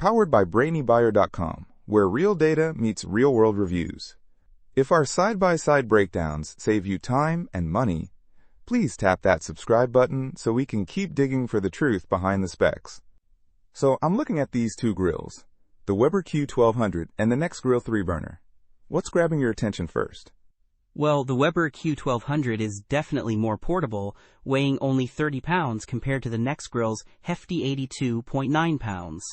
powered by BrainyBuyer.com, where real data meets real-world reviews. If our side-by-side breakdowns save you time and money, please tap that subscribe button so we can keep digging for the truth behind the specs. So I'm looking at these two grills, the Weber Q1200 and the Nexgrill 3-burner. What's grabbing your attention first? Well, the Weber Q1200 is definitely more portable, weighing only 30 pounds compared to the Nexgrill's hefty 82.9 pounds.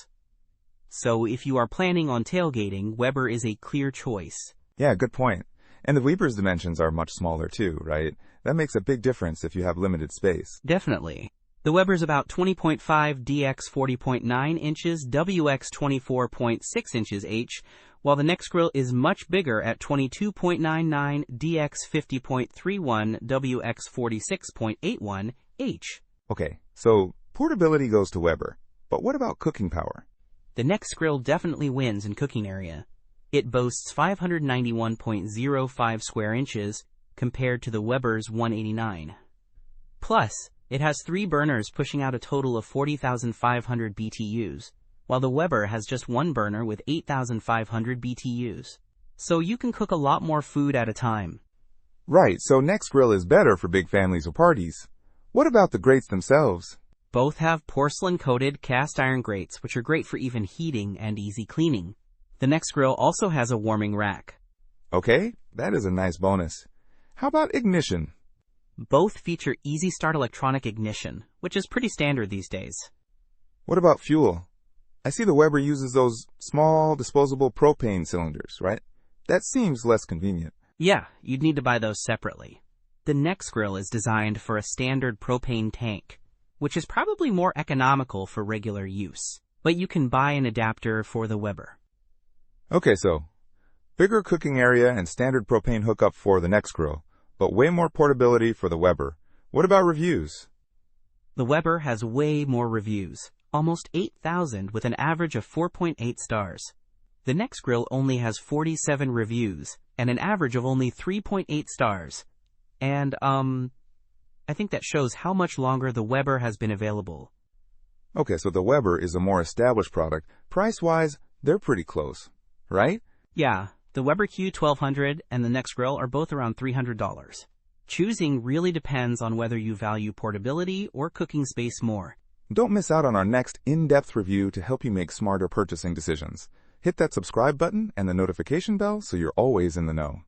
So if you are planning on tailgating, Weber is a clear choice. Yeah, good point. And the Weber's dimensions are much smaller too, right? That makes a big difference if you have limited space. Definitely. The Weber's about 20.5 DX 40.9 inches, WX 24.6 inches H, while the Nexgrill is much bigger at 22.99 DX 50.31 WX 46.81 H. Okay, so portability goes to Weber, but what about cooking power? The Nexgrill definitely wins in cooking area. It boasts 591.05 square inches compared to the Weber's 189. Plus, it has 3 burners pushing out a total of 40,500 BTUs, while the Weber has just 1 burner with 8,500 BTUs. So you can cook a lot more food at a time. Right, so Nexgrill is better for big families or parties. What about the grates themselves? Both have porcelain-coated cast iron grates, which are great for even heating and easy cleaning. The Nexgrill also has a warming rack. Okay, that is a nice bonus. How about ignition? Both feature easy start electronic ignition, which is pretty standard these days. What about fuel? I see the Weber uses those small, disposable propane cylinders, right? That seems less convenient. Yeah, you'd need to buy those separately. The Nexgrill is designed for a standard propane tank, which is probably more economical for regular use, but you can buy an adapter for the Weber. Okay, so bigger cooking area and standard propane hookup for the Nexgrill, but way more portability for the Weber. What about reviews? The Weber has way more reviews, almost 8,000 with an average of 4.8 stars. The Nexgrill only has 47 reviews and an average of only 3.8 stars. And, I think that shows how much longer the Weber has been available. Okay, so the Weber is a more established product. Price-wise, they're pretty close, right? Yeah, the Weber Q1200 and the Nexgrill are both around $300. Choosing really depends on whether you value portability or cooking space more. Don't miss out on our next in-depth review to help you make smarter purchasing decisions. Hit that subscribe button and the notification bell so you're always in the know.